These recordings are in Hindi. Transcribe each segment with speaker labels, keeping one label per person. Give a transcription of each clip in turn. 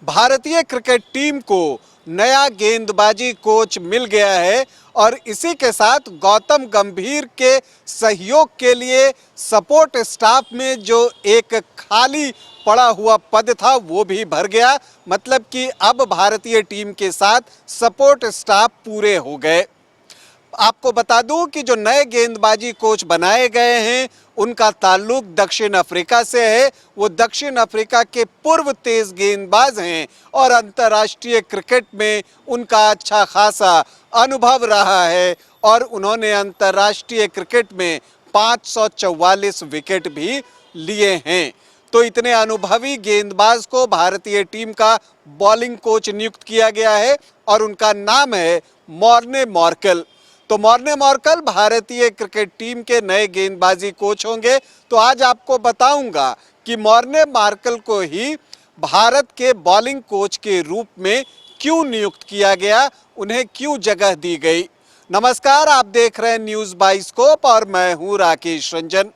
Speaker 1: भारतीय क्रिकेट टीम को नया गेंदबाजी कोच मिल गया है और इसी के साथ गौतम गंभीर के सहयोग के लिए सपोर्ट स्टाफ में जो एक खाली पड़ा हुआ पद था वो भी भर गया। मतलब कि अब भारतीय टीम के साथ सपोर्ट स्टाफ पूरे हो गए। आपको बता दूं कि जो नए गेंदबाजी कोच बनाए गए हैं उनका ताल्लुक दक्षिण अफ्रीका से है। वो दक्षिण अफ्रीका के पूर्व तेज गेंदबाज हैं और अंतर्राष्ट्रीय क्रिकेट में उनका अच्छा खासा अनुभव रहा है और उन्होंने अंतर्राष्ट्रीय क्रिकेट में 544 विकेट भी लिए हैं। तो इतने अनुभवी गेंदबाज को भारतीय टीम का बॉलिंग कोच नियुक्त किया गया है और उनका नाम है मॉर्ने मार्केल। तो मॉर्ने मार्केल भारतीय क्रिकेट टीम के नए गेंदबाजी कोच होंगे। तो आज आपको बताऊंगा कि मॉर्ने मार्केल को ही भारत के बॉलिंग कोच के रूप में क्यों नियुक्त किया गया, उन्हें क्यों जगह दी गई। नमस्कार, आप देख रहे हैं न्यूज़ बाइस्कोप और मैं हूं राकेश रंजन।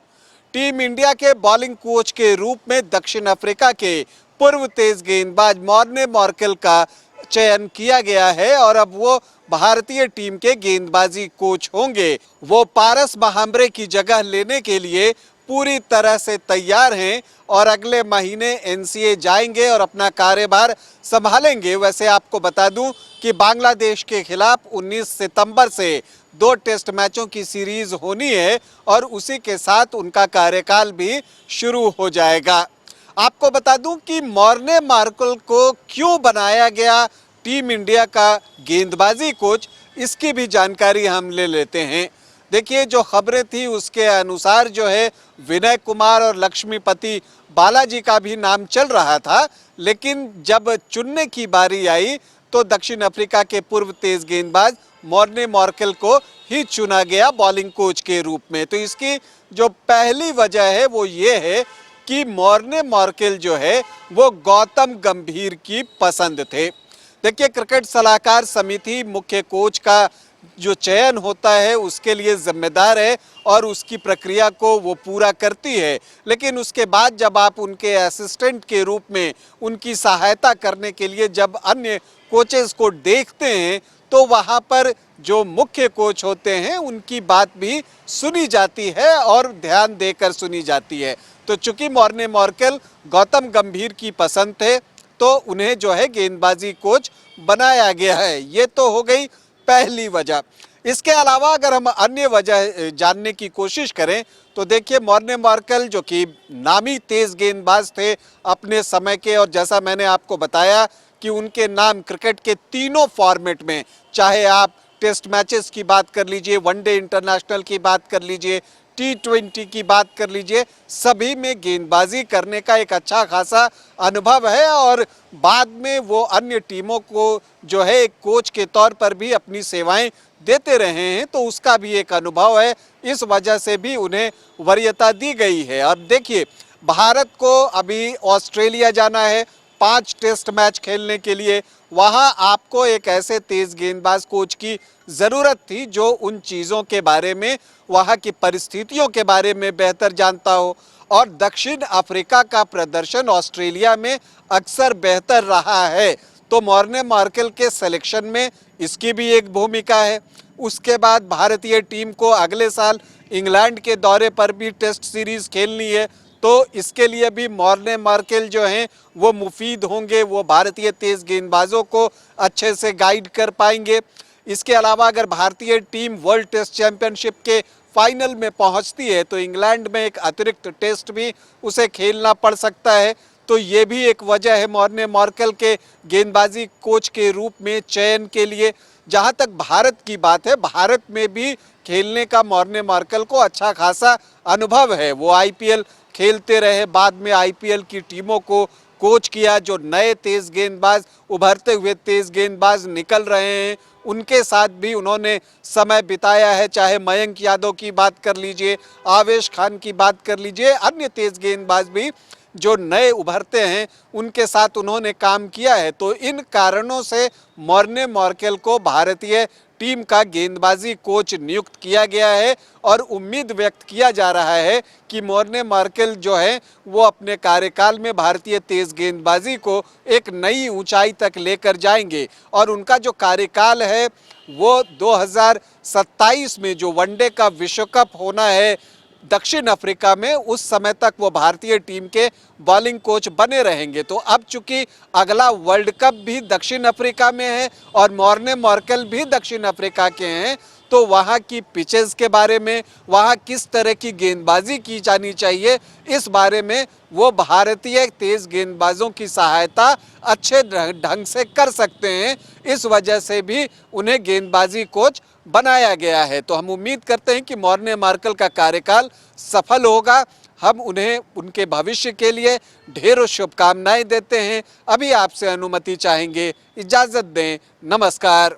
Speaker 1: टीम इंडिया के बॉलिंग कोच के रूप में दक्षिण अफ्रीका के पूर्व तेज गेंदबाज मॉर्ने मार्केल का चयन किया गया है और अब वो भारतीय टीम के गेंदबाजी कोच होंगे। वो पारस महाम्बरे की जगह लेने के लिए पूरी तरह से तैयार हैं और अगले महीने एनसीए जाएंगे और अपना कार्यभार संभालेंगे। वैसे आपको बता दूं कि बांग्लादेश के खिलाफ 19 सितंबर से 2 टेस्ट मैचों की सीरीज होनी है और उसी के साथ उनका कार्यकाल भी शुरू हो जाएगा। आपको बता दूं कि मॉर्ने मार्केल को क्यों बनाया गया टीम इंडिया का गेंदबाजी कोच, इसकी भी जानकारी हम ले लेते हैं। देखिए, जो खबरें थी उसके अनुसार जो है विनय कुमार और लक्ष्मीपति बालाजी का भी नाम चल रहा था, लेकिन जब चुनने की बारी आई तो दक्षिण अफ्रीका के पूर्व तेज गेंदबाज मॉर्ने मार्केल को ही चुना गया बॉलिंग कोच के रूप में। तो इसकी जो पहली वजह है वो ये है कि मॉर्ने मार्केल जो है वो गौतम गंभीर की पसंद थे। देखिए, क्रिकेट सलाहकार समिति मुख्य कोच का जो चयन होता है उसके लिए जिम्मेदार है और उसकी प्रक्रिया को वो पूरा करती है, लेकिन उसके बाद जब आप उनके असिस्टेंट के रूप में उनकी सहायता करने के लिए जब अन्य कोचेस को देखते हैं तो वहाँ पर जो मुख्य कोच होते हैं उनकी बात भी सुनी जाती है और ध्यान देकर सुनी जाती है। तो चूंकि मॉर्ने मार्केल गौतम गंभीर की पसंद थे तो उन्हें जो है गेंदबाजी कोच बनाया गया है। ये तो हो गई पहली वजह। इसके अलावा अगर हम अन्य वजह जानने की कोशिश करें तो देखिए, मॉर्ने मार्केल जो कि नामी तेज गेंदबाज थे अपने समय के, और जैसा मैंने आपको बताया कि उनके नाम क्रिकेट के तीनों फॉर्मेट में, चाहे आप टेस्ट मैचेस की बात कर लीजिए, वनडे इंटरनेशनल की बात कर लीजिए, T20 की बात कर लीजिए, सभी में गेंदबाजी करने का एक अच्छा खासा अनुभव है और बाद में वो अन्य टीमों को जो है एक कोच के तौर पर भी अपनी सेवाएं देते रहे हैं, तो उसका भी एक अनुभव है। इस वजह से भी उन्हें वरीयता दी गई है। अब देखिए, भारत को अभी ऑस्ट्रेलिया जाना है 5 टेस्ट मैच खेलने के लिए। वहाँ आपको एक ऐसे तेज गेंदबाज कोच की ज़रूरत थी जो उन चीज़ों के बारे में, वहाँ की परिस्थितियों के बारे में बेहतर जानता हो। और दक्षिण अफ्रीका का प्रदर्शन ऑस्ट्रेलिया में अक्सर बेहतर रहा है, तो मॉर्ने मार्केल के सिलेक्शन में इसकी भी एक भूमिका है। उसके बाद भारतीय टीम को अगले साल इंग्लैंड के दौरे पर भी टेस्ट सीरीज़ खेलनी है, तो इसके लिए भी मॉर्ने मार्केल जो हैं वो मुफीद होंगे, वो भारतीय तेज गेंदबाजों को अच्छे से गाइड कर पाएंगे। इसके अलावा अगर भारतीय टीम वर्ल्ड टेस्ट चैंपियनशिप के फाइनल में पहुंचती है तो इंग्लैंड में एक अतिरिक्त टेस्ट भी उसे खेलना पड़ सकता है। तो ये भी एक वजह है मॉर्ने मार्केल के गेंदबाजी कोच के रूप में चयन के लिए। जहां तक भारत की बात है, भारत में भी खेलने का मॉर्ने मार्केल को अच्छा खासा अनुभव है। वो आईपीएल खेलते रहे, बाद में आईपीएल की टीमों को कोच किया। जो नए तेज गेंदबाज, उभरते हुए तेज गेंदबाज निकल रहे हैं उनके साथ भी उन्होंने समय बिताया है। चाहे मयंक यादव की बात कर लीजिए, आवेश खान की बात कर लीजिए, अन्य तेज गेंदबाज भी जो नए उभरते हैं उनके साथ उन्होंने काम किया है। तो इन कारणों से मॉर्ने मार्केल को भारतीय टीम का गेंदबाजी कोच नियुक्त किया गया है और उम्मीद व्यक्त किया जा रहा है कि मॉर्ने मार्केल जो है वो अपने कार्यकाल में भारतीय तेज गेंदबाजी को एक नई ऊंचाई तक लेकर जाएंगे और उनका जो कार्यकाल है वो 2027 में जो वनडे का विश्व कप होना है दक्षिण अफ्रीका में, उस समय तक वो भारतीय टीम के बॉलिंग कोच बने रहेंगे। तो अब चूंकि अगला वर्ल्ड कप भी दक्षिण अफ्रीका में है और मॉर्ने मार्केल भी दक्षिण अफ्रीका के हैं, तो वहाँ की पिचेस के बारे में, वहाँ किस तरह की गेंदबाजी की जानी चाहिए, इस बारे में वो भारतीय तेज गेंदबाजों की सहायता अच्छे ढंग से कर सकते हैं। इस वजह से भी उन्हें गेंदबाजी कोच बनाया गया है। तो हम उम्मीद करते हैं कि मॉर्ने मार्केल का कार्यकाल सफल होगा। हम उन्हें उनके भविष्य के लिए ढेरों शुभकामनाएं देते हैं। अभी आपसे अनुमति चाहेंगे, इजाज़त दें, नमस्कार।